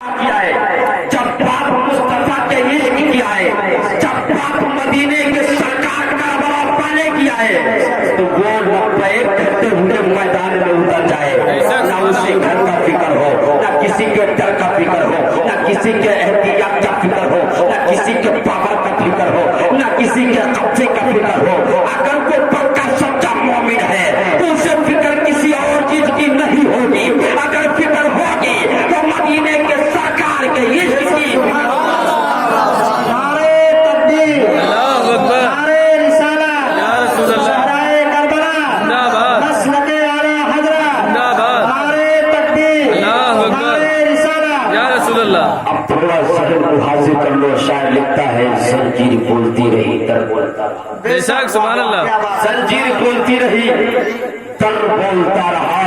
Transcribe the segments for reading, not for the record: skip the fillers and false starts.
किया है, जब बाप मुस्तफा के इश्क किया है, जब बाप मदीने के सरकार का बड़ा ने किया है, तो वो लब्बैक कहते हुए मैदान में उतर जाए। ना उसे घर का फिक्र हो, ना किसी के डर का फिक्र हो, ना किसी के एहतियात का फिक्र हो, ना किसी के पावर का फिक्र हो, ना किसी के कब्जे का फिक्र हो। अगर कोई पक्का सच्चा मोमिन है तो उसे फिक्र किसी और चीज की नहीं होगी। अगर फिक्र होगी तो मदीने के सरकार के इश्क की। अब थोड़ा सहन को हासिल कर लो। शायर लिखता है, जंजीर बोलती रही तर बोलता रहा। बेशक सुभान अल्लाह। जंजीर बोलती रही तर बोलता रहा,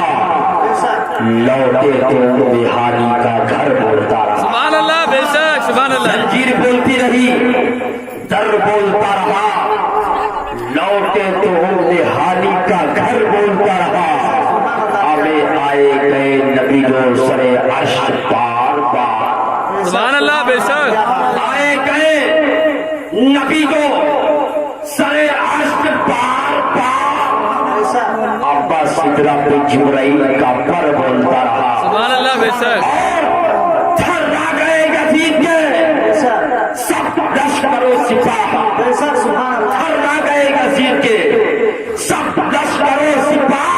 लौटे तो बिहारी का घर बोलता रहा। सुभान अल्लाह, बेशक सुभान अल्लाह। जंजीर बोलती रही तर बोलता रहा, लौटे तो बिहारी का घर बोलता रहा। हमें आए गए नबी जो सरे अर्श पार पार। सुभान अल्लाह, बेशक आए गए नबी को सरे अर्श पार पार। अब्बा सिदरा पे जिब्राइल का पर बोलता रहा। सुभान अल्लाह, बेशक और थर्रा गए गजीब के सब लश्करों सिपाह। थर्रा गए गजीब के सब लश्करों सिपाह।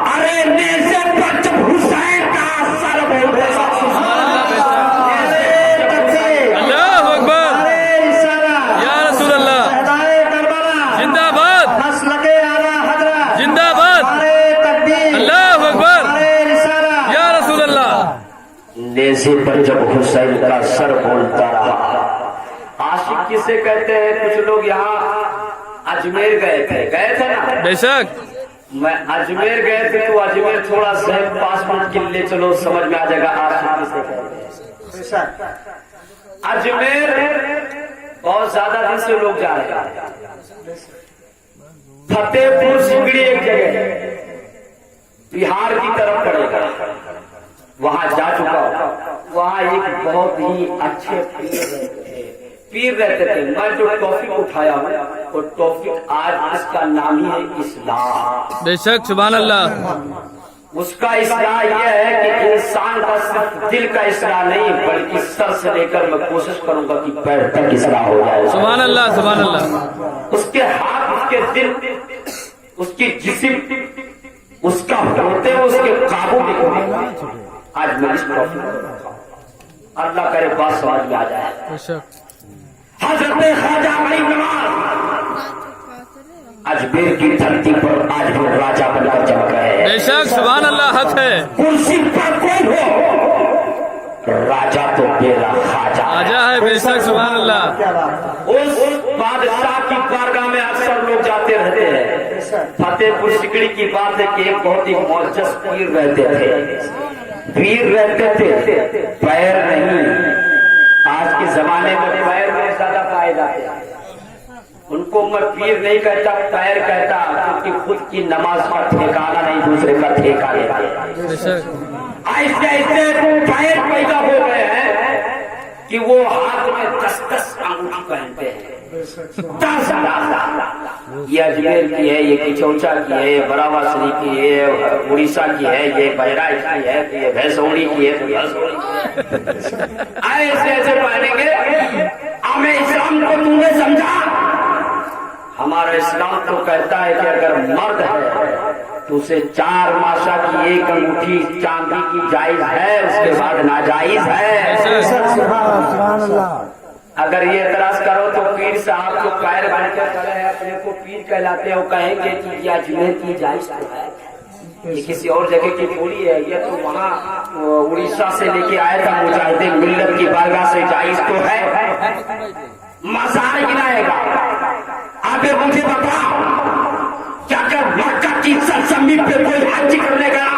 अरे नेज़े पर जब हुसैन का सर बोलता। अल्लाह अकबर, या रसूल अल्लाह, जिंदाबाद जिंदाबाद, अल्लाह अकबर, या रसूल अल्लाह। नेज़े पर जब हुसैन का सर बोलता रहा। आशिक किसे कहते हैं? कुछ लोग यहाँ अजमेर गए थे ना। बेशक मैं अजमेर गए थे तो अजमेर थोड़ा से 5 मिनट के लिए चलो समझ में आ जाएगा। आशिक किसे कहते हैं? अजमेर बहुत ज्यादा दिन से लोग जा रहे हैं। फतेहपुर सिकड़ी एक जगह बिहार की तरफ पड़ेगा, वहां जा चुका हूं। वहां एक बहुत ही अच्छे पीर रहते थे। मैं जो टॉपिक उठाया हूँ वो टॉपिक आज इसका नाम ही है इस्लाह। बेशक सुभान अल्लाह। उसका इस्लाह यह है कि इंसान का सिर्फ दिल का इस्लाह नहीं, बल्कि सर से लेकर मैं कोशिश करूंगा कि पैर तक इस्लाह हो जाए। सुभान अल्लाह, सुभान अल्लाह। उसके हाथ, उसके दिल, उसकी जिस्म, उसका होते हुए उसके काबू में आज मैं इस टॉपिक अल्लाह करे बात समझ में आ जाए। बेशक हजरत ख्वाजा गरीब नवाज अजमेर की धरती पर आज वो राजा बनकर चमक रहे हैं। बेशक सुभान अल्लाह, हक है। कुर्सी पर कोई हो, राजा तो मेरा ख्वाजा आजा है। बेशक सुभान अल्लाह। उस बादशाह की बारगाह में अक्सर लोग जाते रहते हैं। फतेहपुर सिकड़ी की बात है कि एक बहुत ही मौजूद पीर रहते थे। पीर रहते थे, पैर नहीं। आज के जमाने में पैर में ज्यादा फायदा है। उनको मैं पीर नहीं कहता, पैर कहता, क्योंकि खुद की नमाज का ठिकाना नहीं, दूसरे का ठेका लेते। ऐसे ऐसे पैर पैदा हो गए हैं कि वो हाथ में 10-10 अंगूठी पहनते हैं। 10 ये अजमेर की है, ये किचौचा की है, ये बरावासरी की है, ये उड़ीसा की है, ये बहराइच की है, ये भैंसौड़ी की है, ऐसे ऐसे पहनेंगे। हमें इस्लाम को तुमने समझा? हमारा इस्लाम तो कहता है कि अगर मर्द है तो उसे 4 माशा की एक अंगूठी चांदी की जायज है, उसके बाद नाजायज है। अगर ये एतराज करो तो पीर साहब को पैर बनकर खड़े हैं, अपने को पीर कहलाते हो, कहेंगे कि यह अजमेर की जायज है, ये किसी और जगह की थोड़ी है। ये तो वहाँ उड़ीसा से लेके आया था मुजाहिदे मिल्लत की बारगाह से जायज तो है। मजार गिनाएगा। आगे मुझे बताओ, क्या कर मक्का की सरजमी पे कोई हज करने गया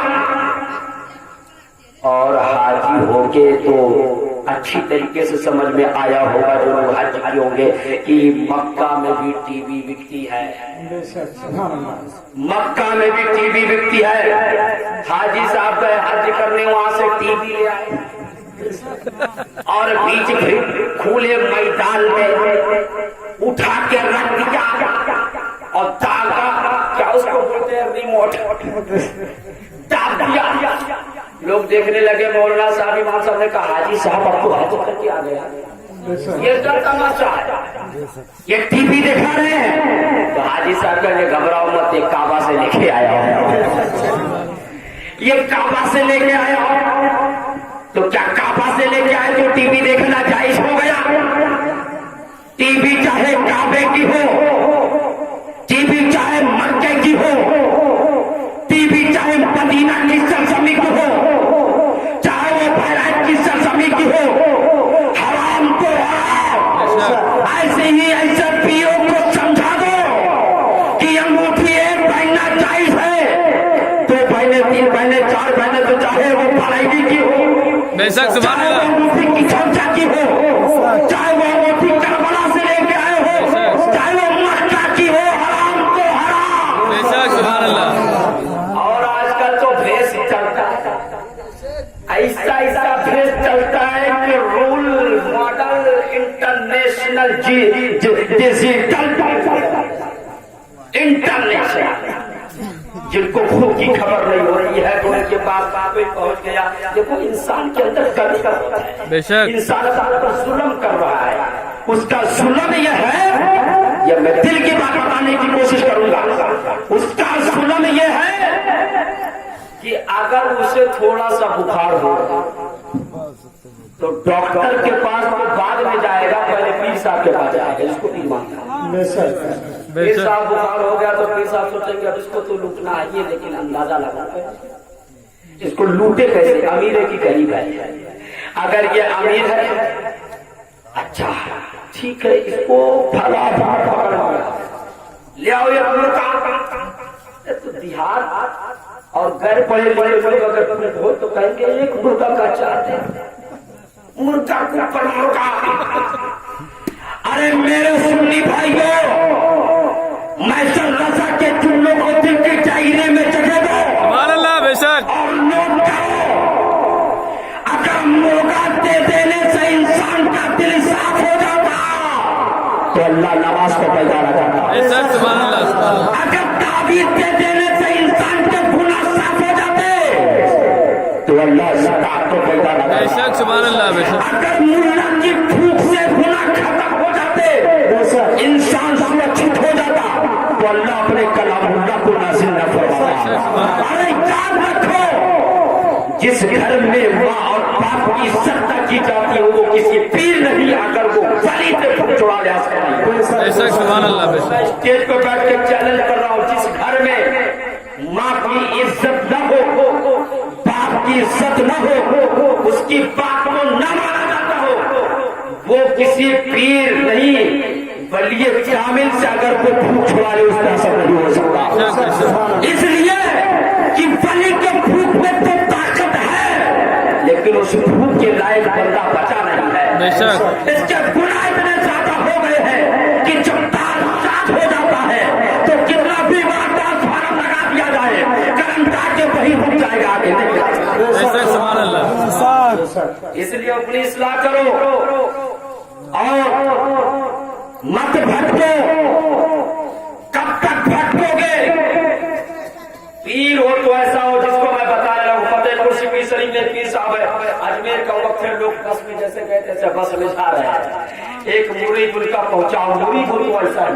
और हाजी होके तो अच्छी तरीके से समझ में आया होगा जो लोग हज किए होंगे कि मक्का में भी टीवी बिकती है। मक्का में भी टीवी बिकती है। हाजी साहब गए हज करने, वहां से टीवी ले आए। और बीच खुले मैदान में उठा के रख दिया और दागा, क्या उसको बोलते हैं, रिमोट दाग दिया। लोग देखने लगे। मौलाना साहब, इमाम साहब ने कहा, हाजी साहब आपको हाथ करके आ गया, ये क्या तमाशा है, ये टीवी दिखा रहे हैं। तो हाजी साहब कहने, घबराओ मत, एक काबा से लेके आया हूं, ये काबा से लेके आया हूं। तो क्या काबा से लेके आए तो टीवी देखना जायज हो गया? टीवी चाहे काबे की हो, टीवी चाहे मक्के की हो, टीवी चाहे मदीना की सरजमी की हो, चाहे वो बहराइच की सरजमी की हो, हराम तो है। ऐसे ही ऐसे पीओ को समझा दो कि अंगूठी एक पहनना जायज है, 2 महीने 3 महीने 4 महीने, तो चाहे वो बहराइच की हो, बेशक सुभान अल्लाह, अंगूठी की चर्चा की हो, चाहे वो अंगूठी करबला से लेके आए हो, चाहे वो मक्का की हो, हराम तो हराम। बेशक सुभान अल्लाह। और आजकल तो भेष चलता है, ऐसा ऐसा भेष चलता है कि role model international digital international, जिनको खुद की खबर नहीं हो रही है, तो उनके पास कोई पहुंच गया। देखो, इंसान के अंदर कमी का होता है, बेशक इंसान पर जुल्म कर रहा है, उसका जुल्म यह है, यह मैं दिल की बात बताने की कोशिश करूंगा, उसका जुल्म यह है कि अगर उसे थोड़ा सा बुखार हो तो डॉक्टर के पास तो बाद में जाएगा, पहले पीर साहब के पास जाएगा, इसको पीर मानता है। पीर साहब बुखार हो गया तो पीर साहब सोचेंगे अब इसको तो लूटना है ये, लेकिन अंदाजा लगा इसको लूटे कैसे, अमीर की करीब है। अगर ये अमीर है, अच्छा ठीक है, इसको फला ले आओ, ये तो देहात और घर पड़े बड़े बड़े अगर हो तो कहेंगे एक मुर्गा का चाहते हैं, मुर्गा के ऊपर मुर्गा। अरे मेरे सुन्नी भाइयों, मैं रजा के चुल्लों को दिल के जागने में जगह दो, सुभान अल्लाह, बेशक। और नोट करो, अगर मुर्गा दे देने से इंसान का दिल साफ हो जाता तो अल्लाह नमाज को पैदा लगाता। बेशक सुभान अल्लाह, सुभान अल्लाह। अगर ताबीज दे देने से इंसान के गुनाह साफ हो जाते तो अल्लाह ज़कात को पैदा लगाता। बेशक सुभान अल्लाह, बेशक। अगर मुल्ला की फूंक से गुनाह खत्म हो जाते, इंसान सुरक्षित हो जाता, तो अल्लाह अपने कलामुल्लाह को नाज़िल न फरमाता। अरे याद रखो, जिस घर में माँ और बाप की इज्जत की जाती है वो किसी पीर नहीं, अगर वो वली से छुड़ा ले सकता है। बेशक सुभान अल्लाह, बेशक। मैं स्टेज पर बैठ के चैलेंज कर रहा हूँ, जिस घर में माँ की इज्जत न हो, बाप की इज्जत न हो, उसकी बात को न माना जाता हो, वो किसी पीर नहीं बल्कि कामिल से अगर कोई भूख छुड़ा ले उसका असर नहीं हो सकता। इसलिए कि वली के भूख में तो ताकत है, लेकिन उस भूख के लायक बंदा बचा नहीं है। बेशक इसके गुनाह इतने ज्यादा हो गए हैं कि जब तार साथ हो जाता है तो कितना भी वारदात फार्म लगा दिया जाए, कर्मचारी के वही रुक जाएगा, आगे नहीं जाएगा। बेशक सुभान अल्लाह। इसलिए अपनी इस्लाह करो और मत भटको। कब तक भटकोगे? पीर हो तो ऐसा हो जिसको मैं बता रहा हूँ, फतेहपुर सिकरी शरीफ में पीर साहब है, अजमेर का वक्त है, लोग बस में जैसे गए तैसे बस में जा रहे हैं, एक मुरीद उनका पहुंचा, मुरीद हो ऐसा ही,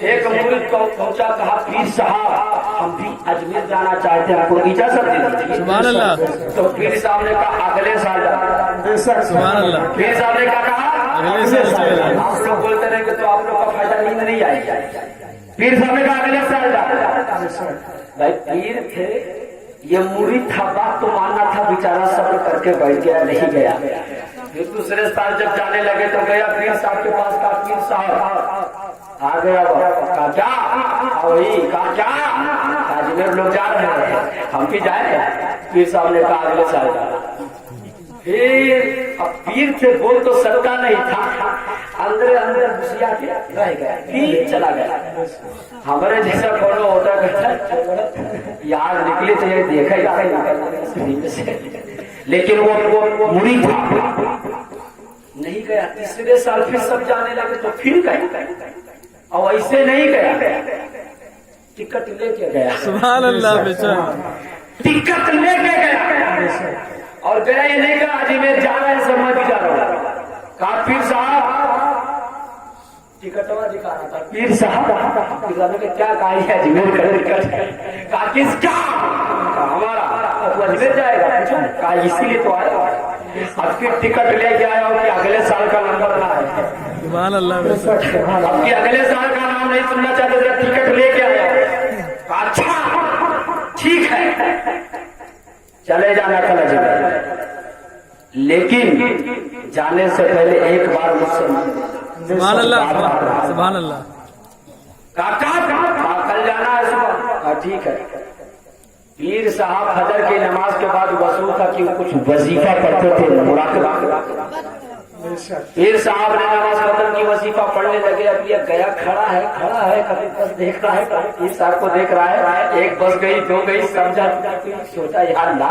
एक मुरीद को पहुंचा, कहा पीर साहब हम भी अजमेर जाना चाहते हैं, आपको इजाजत दे दीजिए। सुभान अल्लाह। तो पीर साहब ने कहा अगले साल। सुभान अल्लाह। पीर साहब ने कहा अगले साल। आप लोग बोलते रहेंगे तो आप लोग का फायदा नींद नहीं आएगी। पीर साहब ने कहा अगले साल। भाई पीर थे, ये मुरीद था, बात तो मानना था, बेचारा सब्र करके बैठ गया, नहीं गया। फिर दूसरे साल जब जाने लगे तो गया पीर साहब के पास, कहा पीर साहब आ गया, कहा क्या वही, कहा क्या अजमेर लोग जा रहे हैं, हम भी जाए। पीर साहब ने कहा अगले साल जाना। फिर अब पीर थे, बोल तो सकता नहीं था, अंदर अंदर घुसिया के रह गया, फिर चला गया। हमारे जैसा फोटो होता है यार, निकली तो ये देखा ही लेकिन वो मुरीद था, नहीं गया। तीसरे साल फिर सब जाने लगे तो फिर गए, और ऐसे नहीं गया, टिकट लेके गया। सुभान अल्लाह बेशक। टिकट लेके गया और गया, ये नहीं कहा अजमेर जा रहा है, सब मैं भी जा रहा हूँ। कहा पीर साहब, टिकटवा दिखा रहा था, पीर साहब ने क्या कहा है अजमेर का टिकट? कहा किसका? हमारा। तो अजमेर जाएगा? कहा इसीलिए तो आया। अब फिर टिकट लेके आया और कि अगले साल का नंबर ना है। सुभान अल्लाह बेशक। अब कि अगले साल का नाम नहीं सुनना चाहते थे, टिकट लेके आया। अच्छा ठीक है, चले जाना कल अजमेर, लेकिन जाने से पहले एक बार मुझसे सुभान अल्लाह, सुभान अल्लाह। काका कल जाना है सुबह? ठीक है। पीर साहब फजर की नमाज के बाद वसूल था कि कुछ वजीफा पढ़ते थे, मुराकबा। पीर साहब ने नमाज खत्म की, वजीफा पढ़ने लगे। अब ये गया खड़ा है, कभी बस देख रहा है, पीर साहब को देख रहा है। एक बस गई, दो गई, समझा, सोचा यार ना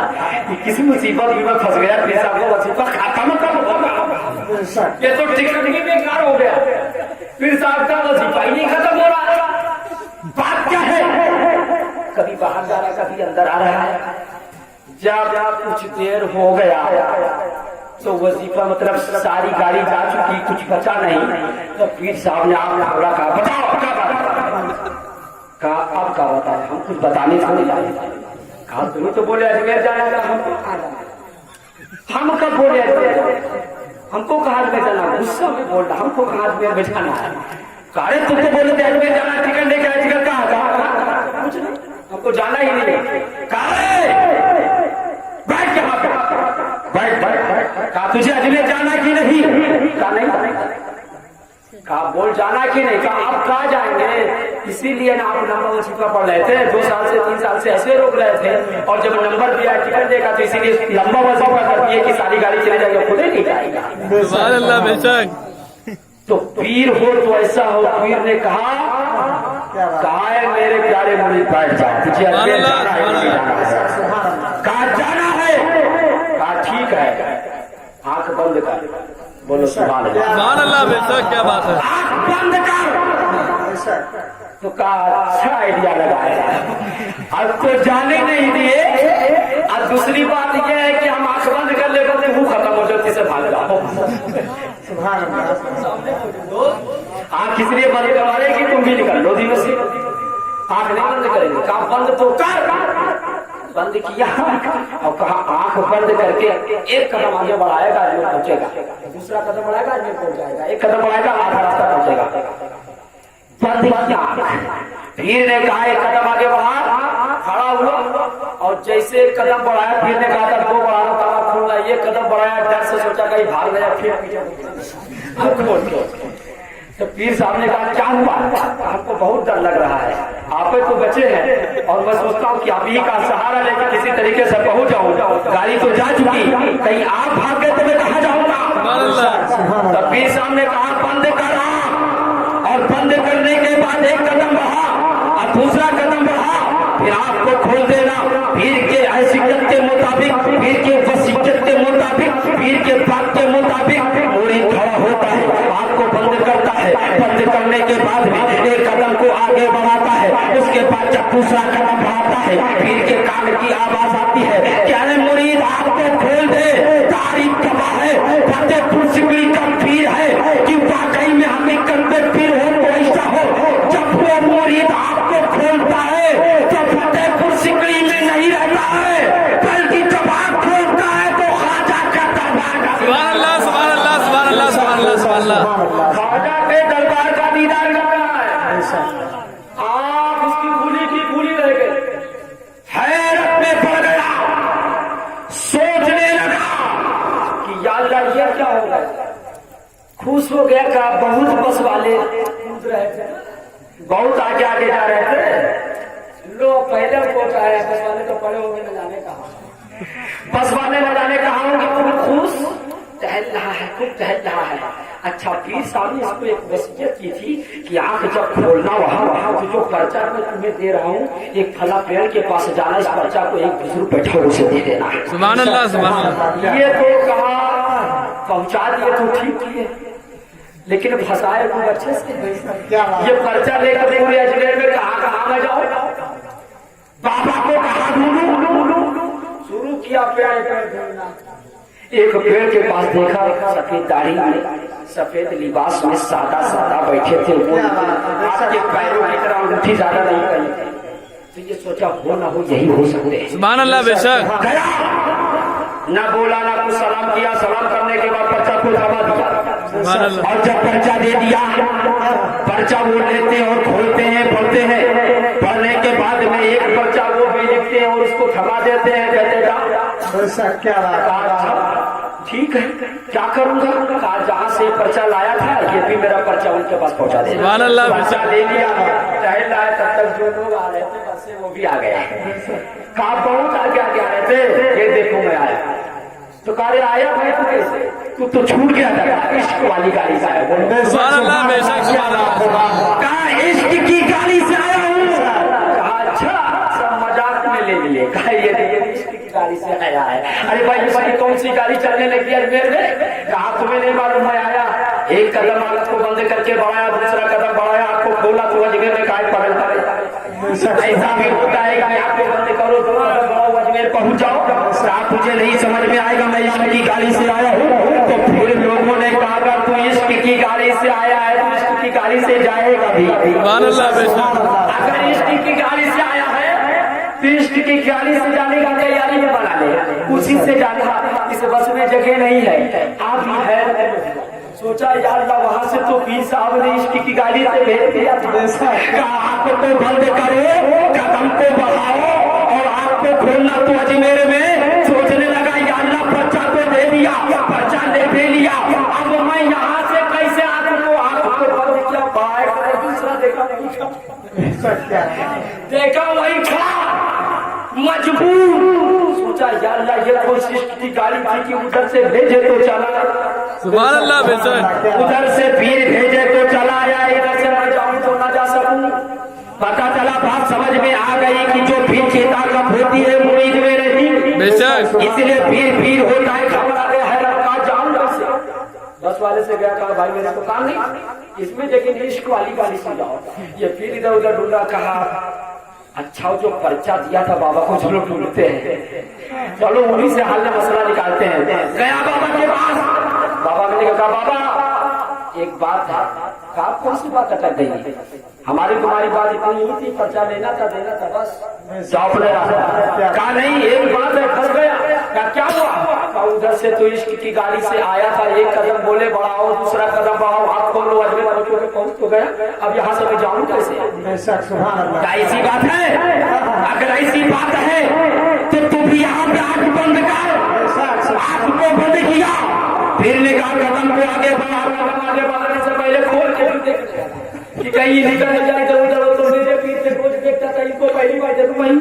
किसी मुसीबत में फंस गया। पीर साहब को वजीफा खत्म कब होगा, ये तो टिकट ही बेकार हो गया। पीर साहब का वजीफा ही नहीं खत्म हो रहा, बात क्या है? कभी बाहर जा रहा है, कभी अंदर आ रहा है। जब कुछ देर हो गया तो वजीफा मतलब सारी गाड़ी जा चुकी, कुछ बचा नहीं। तो पीर साहब ने आप बोला, कहा बताओ क्या बात? कहा अब क्या बताए, हम कुछ बताने थोड़ी जाए। कहा तुम तो बोले अजमेर जाना था, हम कब बोले अजमेर? हमको कहा अजमेर जाना? गुस्सा में बोल रहा, हमको कहा अजमेर में जाना है। अरे तुम तो बोले थे अजमेर जाना, टिकट लेके अजमेर कहा? कुछ नहीं, हमको जाना ही नहीं। बैठ यहाँ पे, बैठ। कहा तुझे अजमेर जाना कि नहीं? कहा नहीं। कहा बोल जाना कि नहीं? कहा आप कहाँ जाएंगे? इसीलिए ना आप नंबर वजीफा पढ़ रहे थे, 2 साल से 3 साल से ऐसे रोक रहे थे, और जब नंबर दिया टिकट देखा तो इसीलिए लंबा वजीफा कर दिए कि सारी गाड़ी चले जाएगी, खुद ही नहीं जाएगा। सुभान अल्लाह बेशक। तो पीर हो तो ऐसा हो। पीर ने कहा है मेरे प्यारे मुरीद, बैठ जाओ, तुझे अजमेर जाना है। कहा जाना है? कहा ठीक है, आंख बंद कर, बोलो सुभान अल्लाह। सुभान अल्लाह बेशक, क्या बात है। आंख बंद कर। तो कहा अच्छा आइडिया लगाया, अब तो जाने नहीं दिए। अब दूसरी बात यह है कि हम आंख बंद कर लेते थे, मुंह खत्म हो जाती से भाग जाओ। आंख इसलिए बंद करवा रहे कि तुम भी निकल लो दिनों से, आंख नहीं बंद करेंगे। कहा बंद तो कर। बंद किया और कहा आंख बंद करके एक कदम आगे बढ़ाएगा, आदमी पहुंचेगा। दूसरा कदम बढ़ाएगा, आदमी पहुंच जाएगा। एक कदम बढ़ाएगा, आधा रास्ता पहुंचेगा। बंद किया। पीर ने कहा एक कदम आगे बढ़ा, खड़ा हुआ, और जैसे एक कदम बढ़ाया, पीर ने कहा था 2 बढ़ाना, तला खुला। एक कदम बढ़ाया, डर से सोचा कहीं भाग गया, फिर तो पीर साहब ने कहा क्या हुआ? आपको बहुत डर लग रहा है, आप तो बचे हैं, और मैं सोचता हूँ कि आप ही का सहारा लेकर किसी तरीके से पहुंच जाऊँ। गाड़ी तो जा चुकी, कहीं आप भाग गए तो मैं कहाँ जाऊंगा? तो पीर साहब ने कहा बंद करा, और बंद करने के बाद एक कदम बढ़ा और दूसरा कदम बढ़ा, फिर आपको खोल देना। पीर के हैसियत के मुताबिक, पीर के वसीयत के मुताबिक, पीर के बात के मुताबिक मुरीद खड़ा होता है, आपको बंद करता है। बंद करने के बाद भी एक कदम को आगे बढ़ाता है, उसके बाद जब दूसरा कदम बढ़ाता है, पीर के कान की आवाज आती है, क्या है मुरीद आपको खोल दे, तारीफ गवाह है, फतेहपुर सिकरी का पीर है कि वाकई में हकीकत में पीर हो तो ऐसा हो। जब वो मुरीद आपको खोलता है तो फतेहपुर सिकरी में नहीं रहता है, बल्कि जब आप खोलता है तो खाजा का दरबार। सुभान अल्लाह, सुभान अल्लाह, सुभान अल्लाह, सुभान अल्लाह, सुभान अल्लाह। खाजा के दरबार का दीदार कर रहा है। आप उसकी भूली की भूली रह गए, हैरत में पड़ गया, सोचने लगा कि या अल्लाह ये क्या हो गया। खुश हो गया का बहुत बस वाले कूद रहे थे, बहुत आगे आगे जा रहे थे। लो पहले पहुंचा है, बस वाले तो पड़े होंगे न जाने कहा, बस वाले न जाने कहा होंगे। तुम खुश टहल रहा है, खूब टहल रहा है। अच्छा, पीर साहब ने इसको एक वसीयत की थी कि आंख जब खोलना वहाँ तो जो पर्चा मैं तुम्हें दे रहा हूँ, एक फला पेड़ के पास जाना, इस पर्चा को एक बुजुर्ग बैठा उसे दे देना। सुभान अल्लाह, सुभान अल्लाह। ये तो कहा पहुंचा दिए तो ठीक किए, लेकिन फंसाए खूब अच्छे से। ये पर्चा लेकर पूरे अजमेर में कहाँ मैं जाऊँ, बाबा को कहा ढूंढूं, शुरू किया पेड़ ढूंढना। एक पेड़ के पास देखा, सफेद दाढ़ी में, सफेद लिबास में, सादा सादा बैठे थे। आपके पैरों की तरह अंगूठी ज्यादा नहीं कही, तो ये सोचा हो ना हो यही हो सकते हैं। सुभान अल्लाह, बेशक। गया, ना बोला ना कुछ, सलाम किया। सलाम करने के बाद पर्चा को जमा दिया, और जब पर्चा दे दिया, पर्चा वो लेते हैं और खोलते हैं, पढ़ते हैं। पढ़ने के बाद में एक पर्चा वो भी लिखते हैं और उसको थमा देते हैं, कहते ठीक है, क्या करूंगा। कहा जहाँ से पर्चा लाया था ये भी मेरा पर्चा उनके पास पहुंचा दे। सुभान अल्लाह, पर्चा ले लिया, टहल रहा है, तब तक जो लोग आ रहे थे बस से वो भी आ गया। कहा बहुत आगे आगे आ रहे थे, ये देखो मैं आया। तो कहा आया भाई तू कैसे, तू तो छूट गया था, इश्क वाली गाड़ी से आया। सुभान अल्लाह, बेशक, सुभान अल्लाह। कहा इश्क की गाड़ी से आया हूँ। कहा अच्छा, सब मजाक में ले लिए। कहा ये इश्क की गाड़ी से आया है। अरे भाई कौन सी गाड़ी चलने लगी अजमेर में। कहा तुम्हें नहीं मालूम मैं आया, एक कदम आंख को बंद करके बढ़ाया, दूसरा कदम बढ़ाया, आपको खोला तो अजमेर में काय पड़े। ऐसा भी होता है कि आपको बंद करो तो अजमेर पहुंच जाओ। आप मुझे नहीं समझ में आएगा मैं इश्क की गाड़ी से आया हूँ। तो फिर लोगों ने कहा तू इश्क की गाड़ी से आया है तो इश्क की गाड़ी से जाएगा भी। सुभान अल्लाह, बेशक। अगर इश्क की गाड़ी से आया है तो इश्क की गाड़ी से जाने का तैयारी में बना ले, उसी से जाना। इस बस में जगह नहीं है, आप ही है। सोचा यार वहां से तो पीर साहब ने इश्क की गाड़ी से भेज दिया। आंखों को बंद करो, कदम को बढ़ाओ और आपको खोलना तो अजमेर में। सोचने लगा यार पर्चा तो दे दिया, पर्चा ले लिया, अब मैं यहाँ से कैसे आंखों को बंद किया, बाहर दूसरा देखा वही खड़ा, मजबूर। सोचा यार ये कोई इश्क की गाड़ी थी कि उधर से भेजे तो चला। सुभान अल्लाह, बेशक। उधर से पीर भेजे तो चला आया, इधर से मैं जाऊं तो ना जा सकूं। पता चला, बात समझ में आ गई कि जो पीर की ताकत होती है मुरीद में रहती, बेशक। इसलिए पीर होता है। खबर आ गया है, कहा जाऊं कैसे। बस वाले से गया, कहा भाई मेरे को काम नहीं इसमें, लेकिन इश्क वाली गाड़ी से जाओ। ये फिर इधर उधर ढूंढा। कहा अच्छा जो पर्चा दिया था बाबा को, चलो ढूंढते हैं, चलो उन्हीं से हल मसला निकालते हैं। गया बाबा के पास। बाबा मैंने कहा बाबा एक बात है। कहा कौन सी बात अटक गई। हमारी तुम्हारी बात इतनी ही थी, पर्चा लेना था देना था बस। जॉब ले रहा। कहा नहीं एक बात है, फंस गया। क्या हुआ। उधर से तो इश्क की गाड़ी से आया था, एक कदम बोले बढ़ाओ, दूसरा कदम बढ़ाओ, हाथ खोलो, अजमेर पहुंच तो गया। अब यहाँ से मैं जाऊँ कैसे। ऐसी बात है, अगर ऐसी बात है तो तू भी यहाँ पे आंख बंद कर। आंख को बंद किया, फिर निकाल कदम को आगे बढ़ा। आगे बढ़ाने से पहले खोल के कि कहीं निकल जाए इधर उधर। तो मेरे पीठ से रोज देखता था, इनको पहली बार देखो वहीं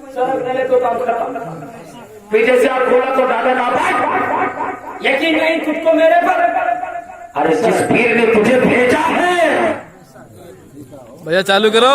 सड़क नहीं तो काम खत्म। पीछे से आप खोला तो डाटा का यकीन नहीं तुझको मेरे पर। अरे जिस पीर ने तुझे भेजा है भैया चालू करो।